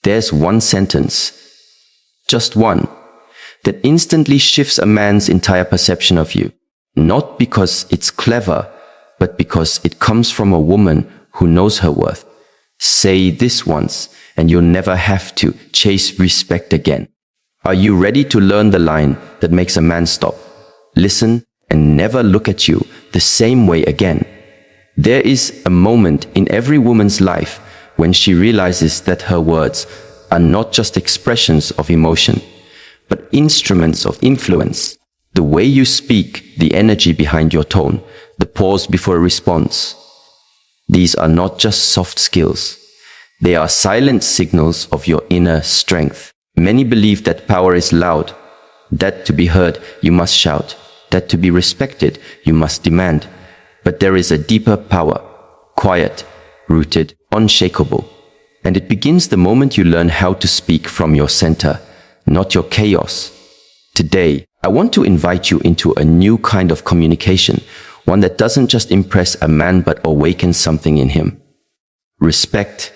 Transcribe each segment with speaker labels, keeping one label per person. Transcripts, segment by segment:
Speaker 1: There's one sentence, just one, that instantly shifts a man's entire perception of you. Not because it's clever, but because it comes from a woman who knows her worth. Say this once, and you'll never have to chase respect again. Are you ready to learn the line that makes a man stop, listen, and never look at you the same way again? There is a moment in every woman's life when she realizes that her words are not just expressions of emotion, but instruments of influence. The way you speak, the energy behind your tone, the pause before a response. These are not just soft skills. They are silent signals of your inner strength. Many believe that power is loud, that to be heard you must shout, that to be respected you must demand. But there is a deeper power, quiet, rooted, unshakable. And it begins the moment you learn how to speak from your center, not your chaos. Today, I want to invite you into a new kind of communication, one that doesn't just impress a man but awakens something in him. Respect,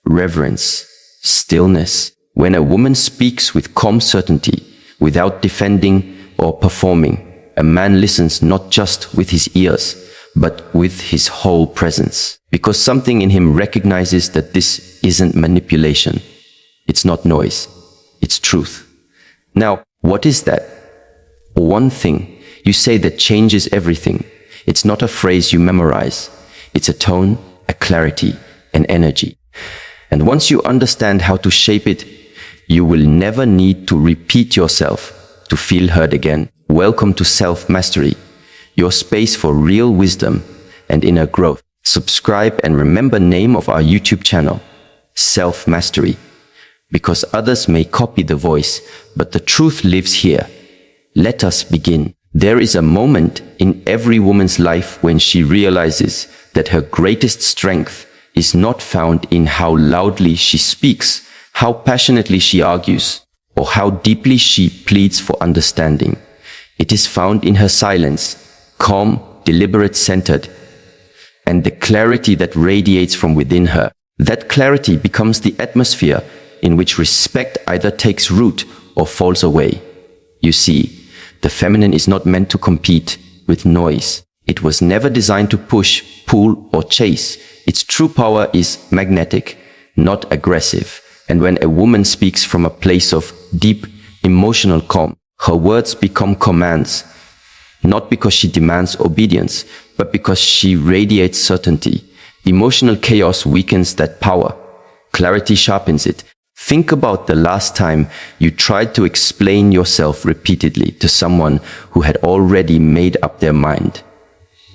Speaker 1: reverence, stillness. When a woman speaks with calm certainty, without defending or performing, a man listens not just with his ears, but with his whole presence. Because something in him recognizes that this isn't manipulation. It's not noise. It's truth. Now, what is that? One thing you say that changes everything. It's not a phrase you memorize. It's a tone, a clarity, an energy. And once you understand how to shape it, you will never need to repeat yourself to feel heard again. Welcome to Self-Mastery, your space for real wisdom and inner growth. Subscribe and remember name of our YouTube channel, Self-Mastery, because others may copy the voice, but the truth lives here. Let us begin. There is a moment in every woman's life when she realizes that her greatest strength is not found in how loudly she speaks, how passionately she argues, or how deeply she pleads for understanding. It is found in her silence, calm, deliberate, centered, and the clarity that radiates from within her. That clarity becomes the atmosphere in which respect either takes root or falls away. You see, the feminine is not meant to compete with noise. It was never designed to push, pull, or chase. Its true power is magnetic, not aggressive. And when a woman speaks from a place of deep emotional calm, her words become commands, not because she demands obedience, but because she radiates certainty. Emotional chaos weakens that power. Clarity sharpens it. Think about the last time you tried to explain yourself repeatedly to someone who had already made up their mind.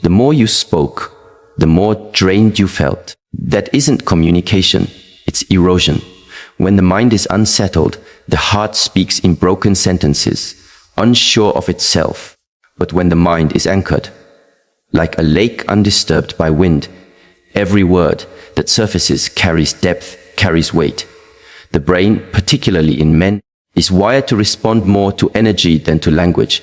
Speaker 1: The more you spoke, the more drained you felt. That isn't communication, it's erosion. When the mind is unsettled, the heart speaks in broken sentences, unsure of itself. But when the mind is anchored, like a lake undisturbed by wind, every word that surfaces carries depth, carries weight. The brain, particularly in men, is wired to respond more to energy than to language.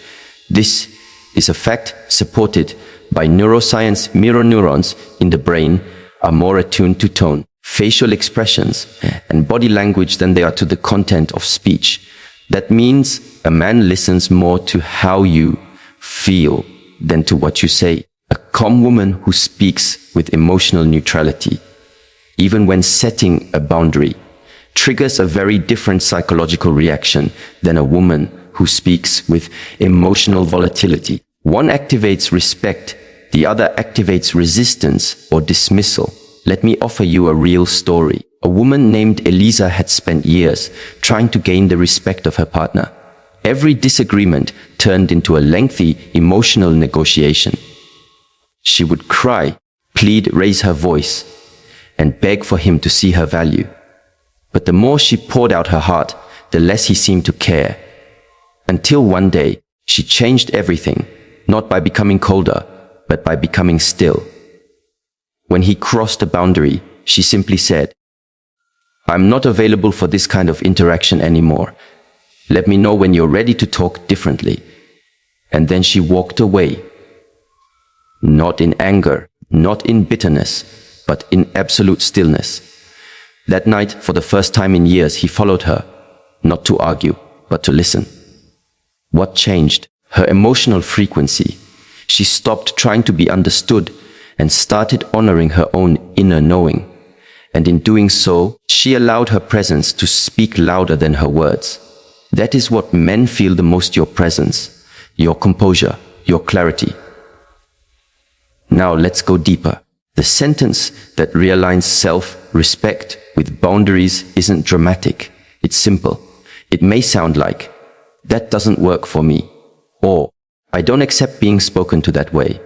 Speaker 1: This is a fact supported by neuroscience. Mirror neurons in the brain are more attuned to tone, facial expressions, and body language than they are to the content of speech. That means a man listens more to how you feel than to what you say. A calm woman who speaks with emotional neutrality, even when setting a boundary, triggers a very different psychological reaction than a woman who speaks with emotional volatility. One activates respect, the other activates resistance or dismissal. Let me offer you a real story. A woman named Elisa had spent years trying to gain the respect of her partner. Every disagreement turned into a lengthy emotional negotiation. She would cry, plead, raise her voice, and beg for him to see her value. But the more she poured out her heart, the less he seemed to care. Until one day, she changed everything, not by becoming colder, but by becoming still. When he crossed a boundary, she simply said, "I'm not available for this kind of interaction anymore. Let me know when you're ready to talk differently." And then she walked away. Not in anger, not in bitterness, but in absolute stillness. That night, for the first time in years, he followed her, not to argue, but to listen. What changed? Her emotional frequency. She stopped trying to be understood and started honoring her own inner knowing. And in doing so, she allowed her presence to speak louder than her words. That is what men feel the most: your presence, your composure, your clarity. Now let's go deeper. The sentence that realigns self-respect with boundaries isn't dramatic. It's simple. It may sound like, "That doesn't work for me," or "I don't accept being spoken to that way,"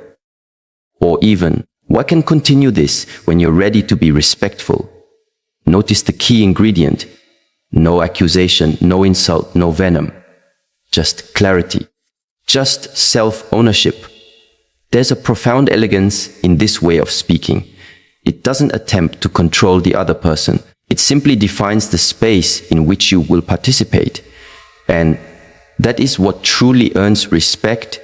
Speaker 1: or even, "Why can continue this when you're ready to be respectful?" Notice the key ingredient. No accusation, no insult, no venom. Just clarity. Just self-ownership. There's a profound elegance in this way of speaking. It doesn't attempt to control the other person. It simply defines the space in which you will participate. And that is what truly earns respect,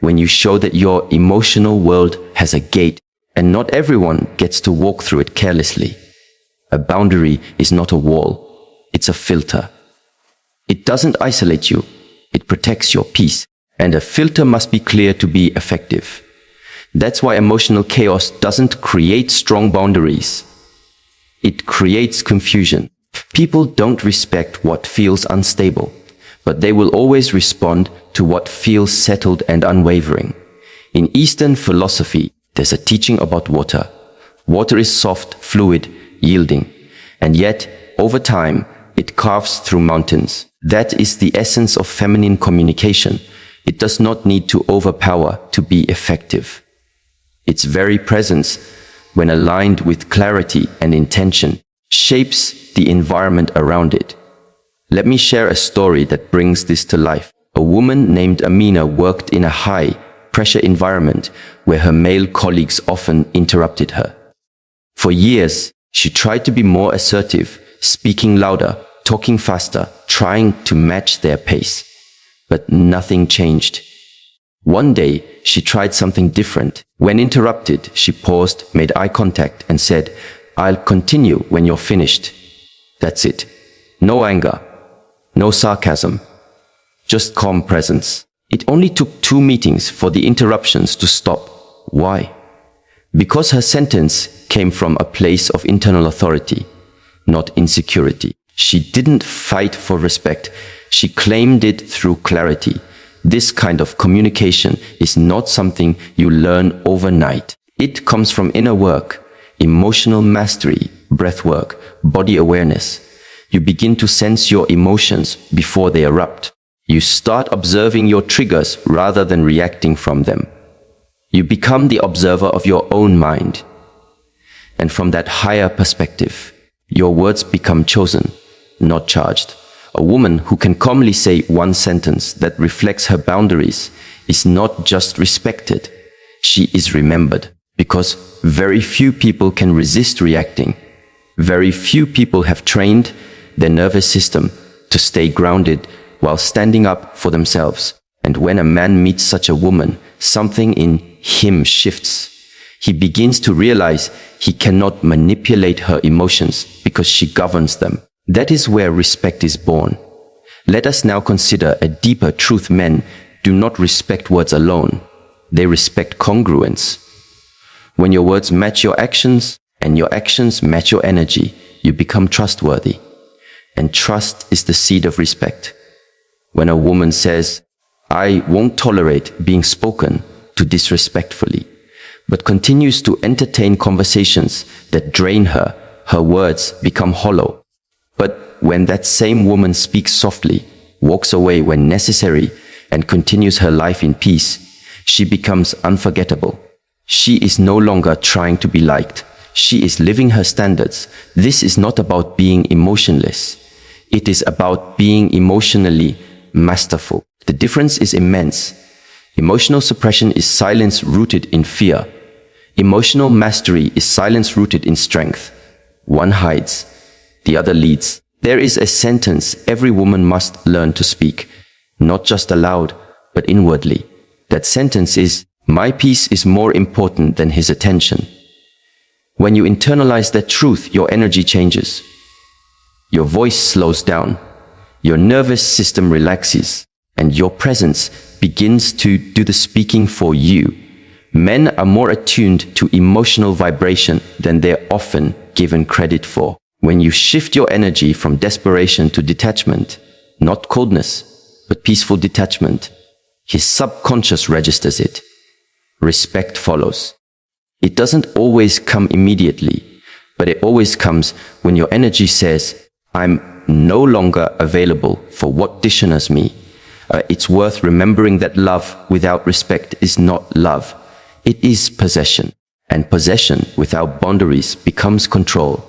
Speaker 1: when you show that your emotional world has a gate and not everyone gets to walk through it carelessly. A boundary is not a wall. It's a filter. It doesn't isolate you. It protects your peace. And a filter must be clear to be effective. That's why emotional chaos doesn't create strong boundaries. It creates confusion. People don't respect what feels unstable, but they will always respond to what feels settled and unwavering. In Eastern philosophy, there's a teaching about water. Water is soft, fluid, yielding, and yet, over time, it carves through mountains. That is the essence of feminine communication. It does not need to overpower to be effective. Its very presence, when aligned with clarity and intention, shapes the environment around it. Let me share a story that brings this to life. A woman named Amina worked in a high-pressure environment where her male colleagues often interrupted her. For years, she tried to be more assertive, speaking louder, talking faster, trying to match their pace. But nothing changed. One day, she tried something different. When interrupted, she paused, made eye contact, and said, "I'll continue when you're finished." That's it. No anger, no sarcasm, just calm presence. It only took 2 meetings for the interruptions to stop. Why? Because her sentence came from a place of internal authority, not insecurity. She didn't fight for respect. She claimed it through clarity. This kind of communication is not something you learn overnight. It comes from inner work, emotional mastery, breath work, body awareness. You begin to sense your emotions before they erupt. You start observing your triggers rather than reacting from them. You become the observer of your own mind. And from that higher perspective, your words become chosen, not charged. A woman who can calmly say one sentence that reflects her boundaries is not just respected, she is remembered. Because very few people can resist reacting. Very few people have trained their nervous system to stay grounded while standing up for themselves. And when a man meets such a woman, something in him shifts. He begins to realize he cannot manipulate her emotions because she governs them. That is where respect is born. Let us now consider a deeper truth. Men do not respect words alone. They respect congruence. When your words match your actions and your actions match your energy, you become trustworthy. And trust is the seed of respect. When a woman says, "I won't tolerate being spoken to disrespectfully," but continues to entertain conversations that drain her, her words become hollow. But when that same woman speaks softly, walks away when necessary, and continues her life in peace, she becomes unforgettable. She is no longer trying to be liked. She is living her standards. This is not about being emotionless. It is about being emotionally masterful. The difference is immense. Emotional suppression is silence rooted in fear. Emotional mastery is silence rooted in strength. One hides, the other leads. There is a sentence every woman must learn to speak, not just aloud, but inwardly. That sentence is, "My peace is more important than his attention." When you internalize that truth, your energy changes. Your voice slows down, your nervous system relaxes, and your presence begins to do the speaking for you. Men are more attuned to emotional vibration than they're often given credit for. When you shift your energy from desperation to detachment, not coldness, but peaceful detachment, his subconscious registers it. Respect follows. It doesn't always come immediately, but it always comes when your energy says, I'm no longer available for what dishonors me. It's worth remembering that love without respect is not love. It is possession, and possession without boundaries becomes control.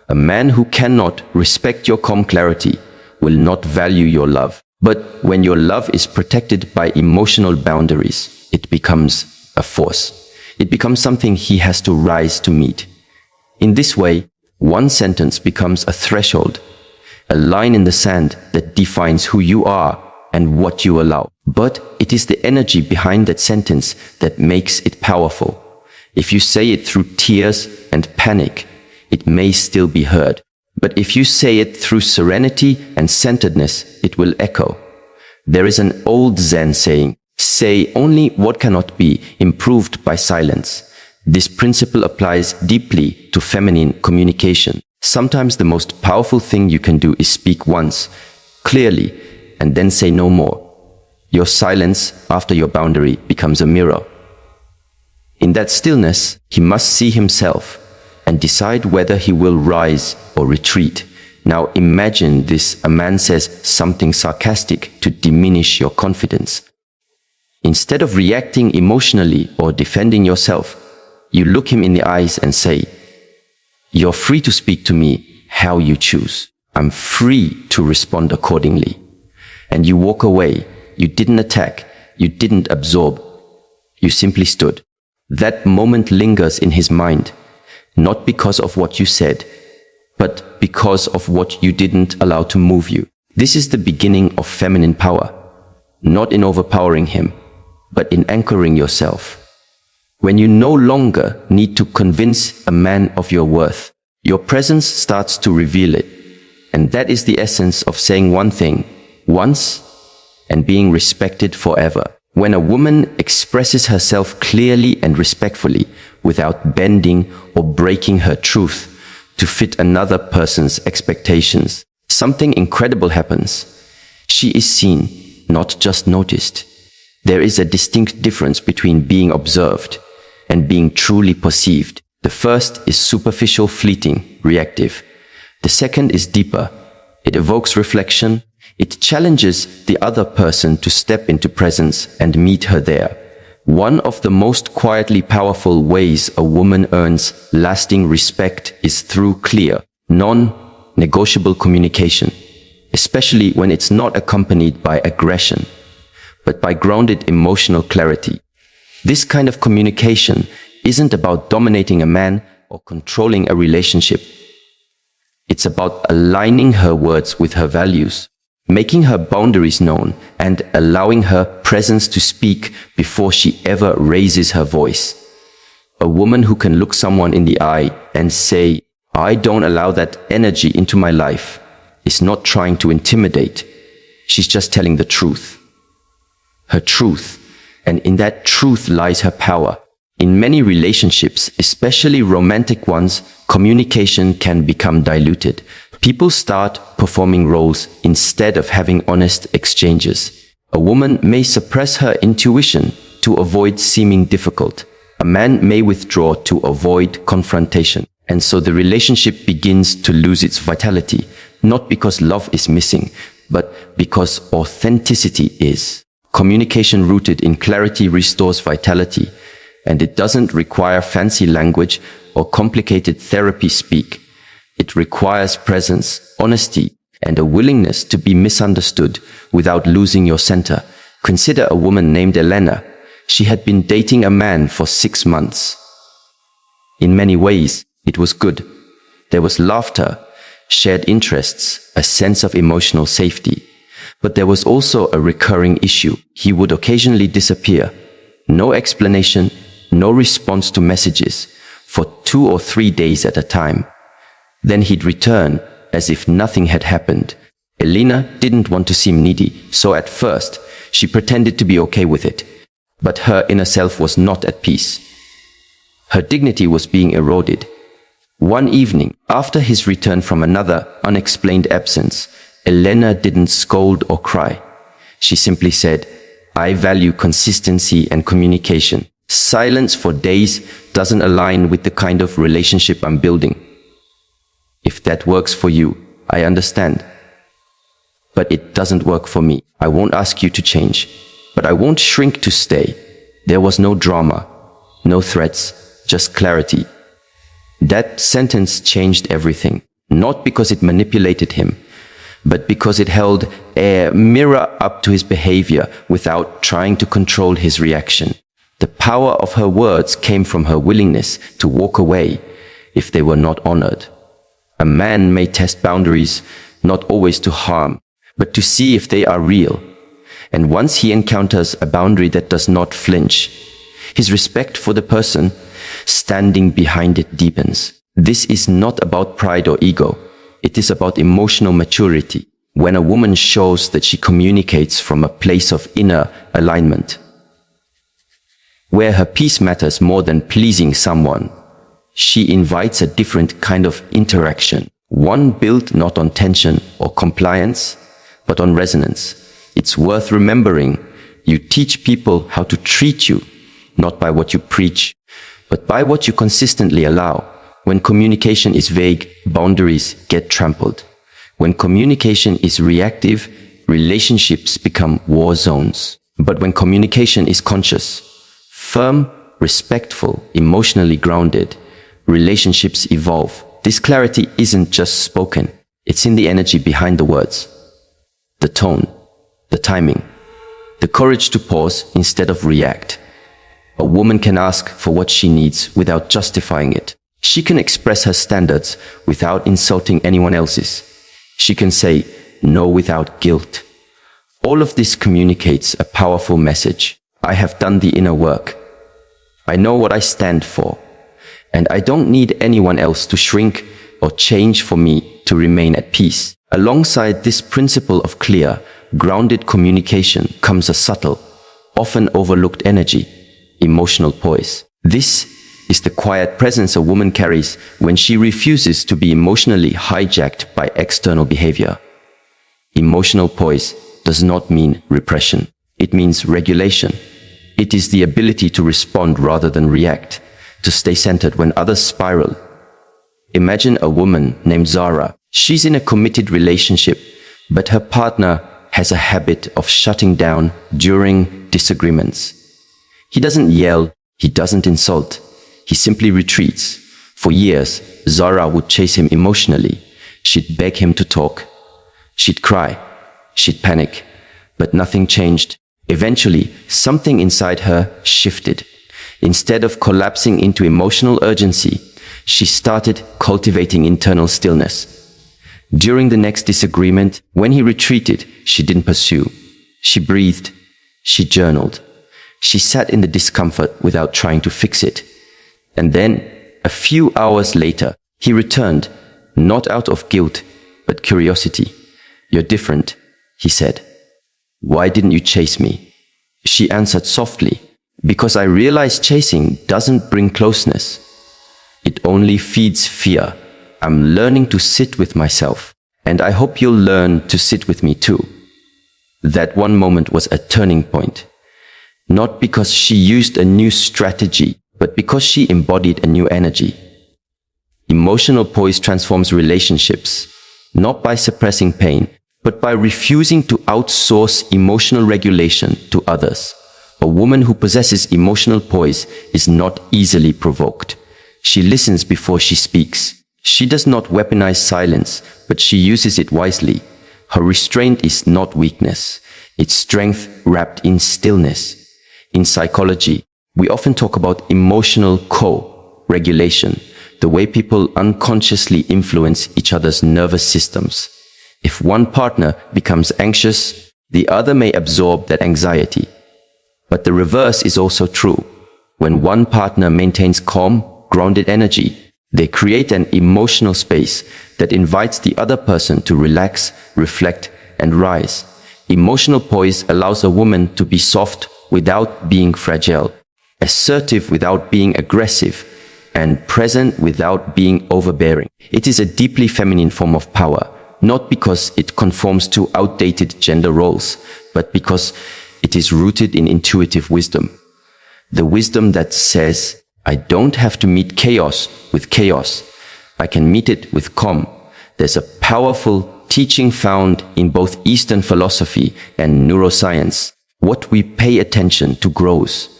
Speaker 1: A man who cannot respect your calm clarity will not value your love. But when your love is protected by emotional boundaries, it becomes a force. It becomes something he has to rise to meet. In this way, one sentence becomes a threshold, a line in the sand that defines who you are and what you allow. But it is the energy behind that sentence that makes it powerful. If you say it through tears and panic, it may still be heard. But if you say it through serenity and centeredness, it will echo. There is an old Zen saying, say only what cannot be improved by silence. This principle applies deeply to feminine communication. Sometimes the most powerful thing you can do is speak once, clearly, and then say no more. Your silence after your boundary becomes a mirror. In that stillness, he must see himself and decide whether he will rise or retreat. Now imagine this: a man says something sarcastic to diminish your confidence. Instead of reacting emotionally or defending yourself, you look him in the eyes and say, "You're free to speak to me how you choose. I'm free to respond accordingly." And you walk away. You didn't attack. You didn't absorb. You simply stood. That moment lingers in his mind, not because of what you said, but because of what you didn't allow to move you. This is the beginning of feminine power, not in overpowering him, but in anchoring yourself. When you no longer need to convince a man of your worth, your presence starts to reveal it. And that is the essence of saying one thing once and being respected forever. When a woman expresses herself clearly and respectfully without bending or breaking her truth to fit another person's expectations, something incredible happens. She is seen, not just noticed. There is a distinct difference between being observed and being truly perceived. The first is superficial, fleeting, reactive. The second is deeper. It evokes reflection. It challenges the other person to step into presence and meet her there. One of the most quietly powerful ways a woman earns lasting respect is through clear, non-negotiable communication, especially when it's not accompanied by aggression, but by grounded emotional clarity. This kind of communication isn't about dominating a man or controlling a relationship. It's about aligning her words with her values, making her boundaries known, and allowing her presence to speak before she ever raises her voice. A woman who can look someone in the eye and say, "I don't allow that energy into my life," is not trying to intimidate. She's just telling the truth. Her truth. And in that truth lies her power. In many relationships, especially romantic ones, communication can become diluted. People start performing roles instead of having honest exchanges. A woman may suppress her intuition to avoid seeming difficult. A man may withdraw to avoid confrontation. And so the relationship begins to lose its vitality, not because love is missing, but because authenticity is. Communication rooted in clarity restores vitality, and it doesn't require fancy language or complicated therapy speak. It requires presence, honesty, and a willingness to be misunderstood without losing your center. Consider a woman named Elena. She had been dating a man for 6 months. In many ways, it was good. There was laughter, shared interests, a sense of emotional safety. But there was also a recurring issue. He would occasionally disappear. No explanation, no response to messages, for 2 or 3 days at a time. Then he'd return, as if nothing had happened. Elena didn't want to seem needy, so at first, she pretended to be okay with it. But her inner self was not at peace. Her dignity was being eroded. One evening, after his return from another unexplained absence, Elena didn't scold or cry. She simply said, "I value consistency and communication. Silence for days doesn't align with the kind of relationship I'm building. If that works for you, I understand. But it doesn't work for me. I won't ask you to change, but I won't shrink to stay." There was no drama, no threats, just clarity. That sentence changed everything, not because it manipulated him, but because it held a mirror up to his behavior without trying to control his reaction. The power of her words came from her willingness to walk away if they were not honored. A man may test boundaries, not always to harm, but to see if they are real. And once he encounters a boundary that does not flinch, his respect for the person standing behind it deepens. This is not about pride or ego. It is about emotional maturity, when a woman shows that she communicates from a place of inner alignment, where her peace matters more than pleasing someone. She invites a different kind of interaction, one built not on tension or compliance, but on resonance. It's worth remembering, you teach people how to treat you, not by what you preach, but by what you consistently allow. When communication is vague, boundaries get trampled. When communication is reactive, relationships become war zones. But when communication is conscious, firm, respectful, emotionally grounded, relationships evolve. This clarity isn't just spoken, it's in the energy behind the words, the tone, the timing, the courage to pause instead of react. A woman can ask for what she needs without justifying it. She can express her standards without insulting anyone else's. She can say no without guilt. All of this communicates a powerful message. I have done the inner work. I know what I stand for. And I don't need anyone else to shrink or change for me to remain at peace. Alongside this principle of clear, grounded communication comes a subtle, often overlooked energy, emotional poise. This is the quiet presence a woman carries when she refuses to be emotionally hijacked by external behavior. Emotional poise does not mean repression. It means regulation. It is the ability to respond rather than react, to stay centered when others spiral. Imagine a woman named Zara. She's in a committed relationship, but her partner has a habit of shutting down during disagreements. He doesn't yell, he doesn't insult, he simply retreats. For years, Zara would chase him emotionally. She'd beg him to talk. She'd cry. She'd panic. But nothing changed. Eventually, something inside her shifted. Instead of collapsing into emotional urgency, she started cultivating internal stillness. During the next disagreement, when he retreated, she didn't pursue. She breathed. She journaled. She sat in the discomfort without trying to fix it. And then, a few hours later, he returned, not out of guilt, but curiosity. "You're different," he said. "Why didn't you chase me?" She answered softly, "Because I realized chasing doesn't bring closeness. It only feeds fear. I'm learning to sit with myself, and I hope you'll learn to sit with me too." That one moment was a turning point. Not because she used a new strategy, but because she embodied a new energy. Emotional poise transforms relationships, not by suppressing pain, but by refusing to outsource emotional regulation to others. A woman who possesses emotional poise is not easily provoked. She listens before she speaks. She does not weaponize silence, but she uses it wisely. Her restraint is not weakness. It's strength wrapped in stillness. In psychology, we often talk about emotional co-regulation, the way people unconsciously influence each other's nervous systems. If one partner becomes anxious, the other may absorb that anxiety. But the reverse is also true. When one partner maintains calm, grounded energy, They create an emotional space that invites the other person to relax, reflect, and rise. Emotional poise allows a woman to be soft without being fragile, assertive without being aggressive, and present without being overbearing. It is a deeply feminine form of power, not because it conforms to outdated gender roles, but because it is rooted in intuitive wisdom. The wisdom that says, I don't have to meet chaos with chaos. I can meet it with calm. There's a powerful teaching found in both Eastern philosophy and neuroscience. What we pay attention to grows.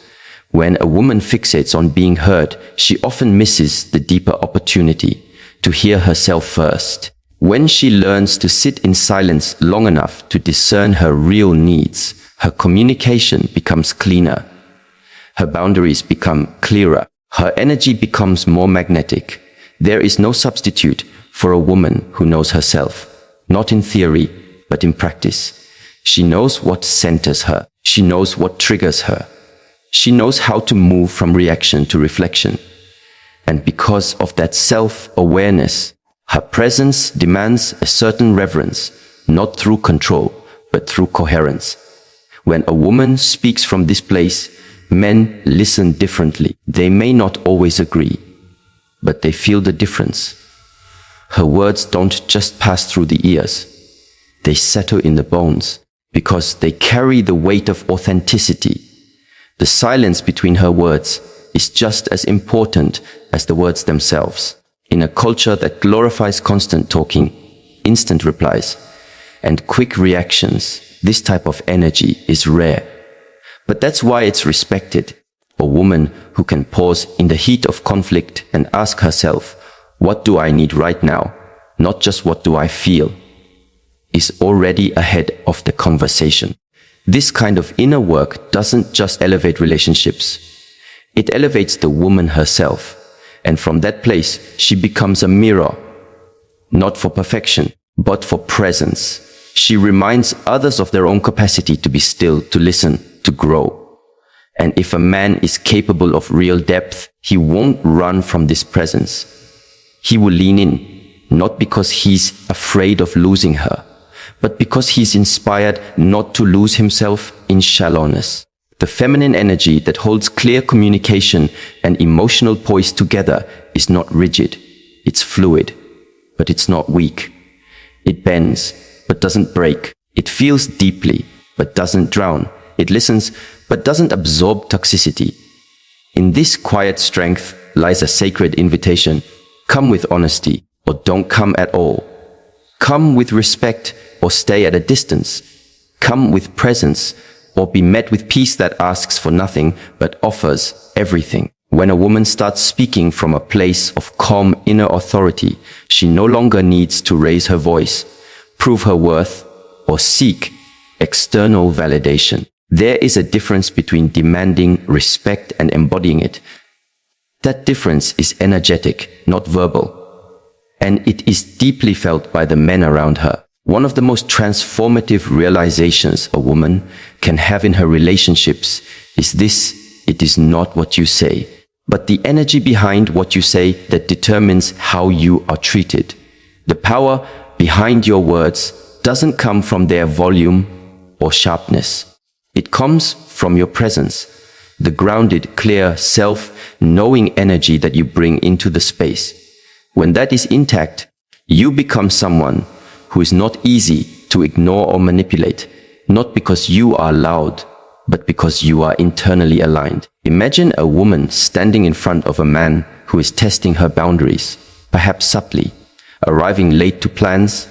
Speaker 1: When a woman fixates on being heard, she often misses the deeper opportunity to hear herself first. When she learns to sit in silence long enough to discern her real needs, her communication becomes cleaner. Her boundaries become clearer. Her energy becomes more magnetic. There is no substitute for a woman who knows herself, not in theory, but in practice. She knows what centers her. She knows what triggers her. She knows how to move from reaction to reflection. And because of that self-awareness, her presence demands a certain reverence, not through control, but through coherence. When a woman speaks from this place, men listen differently. They may not always agree, but they feel the difference. Her words don't just pass through the ears. They settle in the bones because they carry the weight of authenticity. The silence between her words is just as important as the words themselves. In a culture that glorifies constant talking, instant replies, and quick reactions, this type of energy is rare. But that's why it's respected. A woman who can pause in the heat of conflict and ask herself, what do I need right now? Not just what do I feel, is already ahead of the conversation. This kind of inner work doesn't just elevate relationships. It elevates the woman herself. And from that place, she becomes a mirror, not for perfection, but for presence. She reminds others of their own capacity to be still, to listen, to grow. And if a man is capable of real depth, he won't run from this presence. He will lean in, not because he's afraid of losing her, but because he's inspired not to lose himself in shallowness. The feminine energy that holds clear communication and emotional poise together is not rigid. It's fluid, but it's not weak. It bends, but doesn't break. It feels deeply, but doesn't drown. It listens, but doesn't absorb toxicity. In this quiet strength lies a sacred invitation. Come with honesty, or don't come at all. Come with respect, or stay at a distance. Come with presence, or be met with peace that asks for nothing but offers everything. When a woman starts speaking from a place of calm inner authority, she no longer needs to raise her voice, prove her worth, or seek external validation. There is a difference between demanding respect and embodying it. That difference is energetic, not verbal, and it is deeply felt by the men around her. One of the most transformative realizations a woman can have in her relationships is this: it is not what you say, but the energy behind what you say that determines how you are treated. The power behind your words doesn't come from their volume or sharpness. It comes from your presence, the grounded, clear, self-knowing energy that you bring into the space. When that is intact, you become someone who is not easy to ignore or manipulate, not because you are loud, but because you are internally aligned. Imagine a woman standing in front of a man who is testing her boundaries, perhaps subtly, arriving late to plans,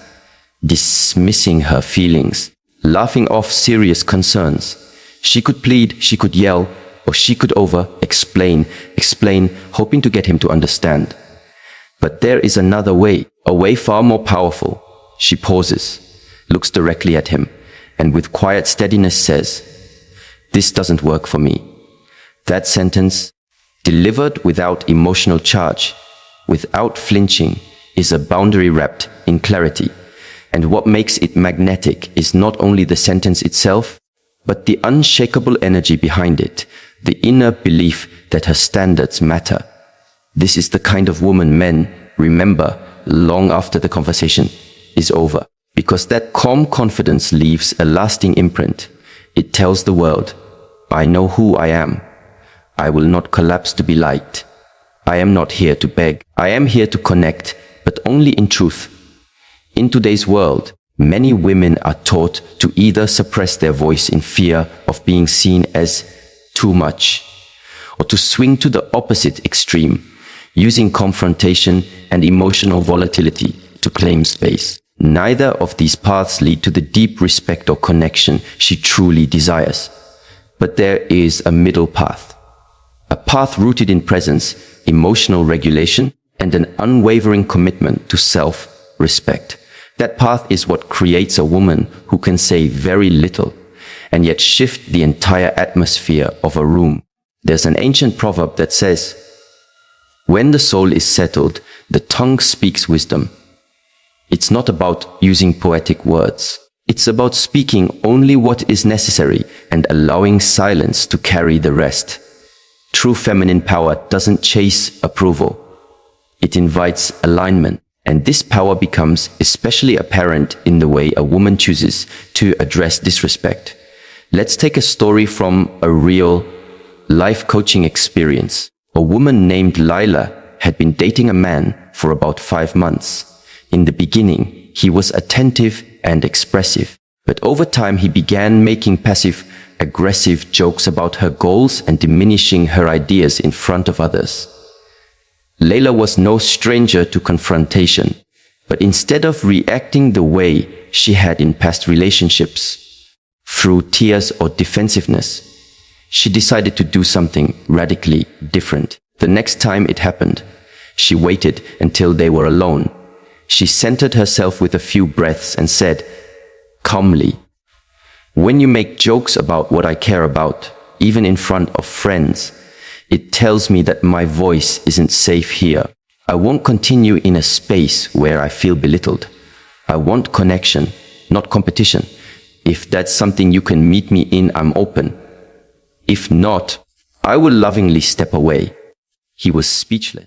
Speaker 1: dismissing her feelings, laughing off serious concerns. She could plead, she could yell, or she could explain, hoping to get him to understand. But there is another way, a way far more powerful. She pauses, looks directly at him, and with quiet steadiness says, "This doesn't work for me." That sentence, delivered without emotional charge, without flinching, is a boundary wrapped in clarity. And what makes it magnetic is not only the sentence itself, but the unshakable energy behind it, the inner belief that her standards matter, This is the kind of woman men remember long after the conversation is over. Because that calm confidence leaves a lasting imprint. It tells the world, I know who I am. I will not collapse to be liked. I am not here to beg. I am here to connect, but only in truth. In today's world, many women are taught to either suppress their voice in fear of being seen as too much, or to swing to the opposite extreme, using confrontation and emotional volatility to claim space. Neither of these paths lead to the deep respect or connection she truly desires. But there is a middle path. A path rooted in presence, emotional regulation, and an unwavering commitment to self-respect. That path is what creates a woman who can say very little and yet shift the entire atmosphere of a room. There's an ancient proverb that says, when the soul is settled, the tongue speaks wisdom. It's not about using poetic words. It's about speaking only what is necessary and allowing silence to carry the rest. True feminine power doesn't chase approval. It invites alignment. And this power becomes especially apparent in the way a woman chooses to address disrespect. Let's take a story from a real life coaching experience. A woman named Lila had been dating a man for about 5 months. In the beginning, he was attentive and expressive, but over time he began making passive-aggressive jokes about her goals and diminishing her ideas in front of others. Layla was no stranger to confrontation, but instead of reacting the way she had in past relationships, through tears or defensiveness, she decided to do something radically different. The next time it happened, she waited until they were alone. She centered herself with a few breaths and said, calmly, when you make jokes about what I care about, even in front of friends, it tells me that my voice isn't safe here. I won't continue in a space where I feel belittled. I want connection, not competition. If that's something you can meet me in, I'm open. If not, I will lovingly step away. He was speechless.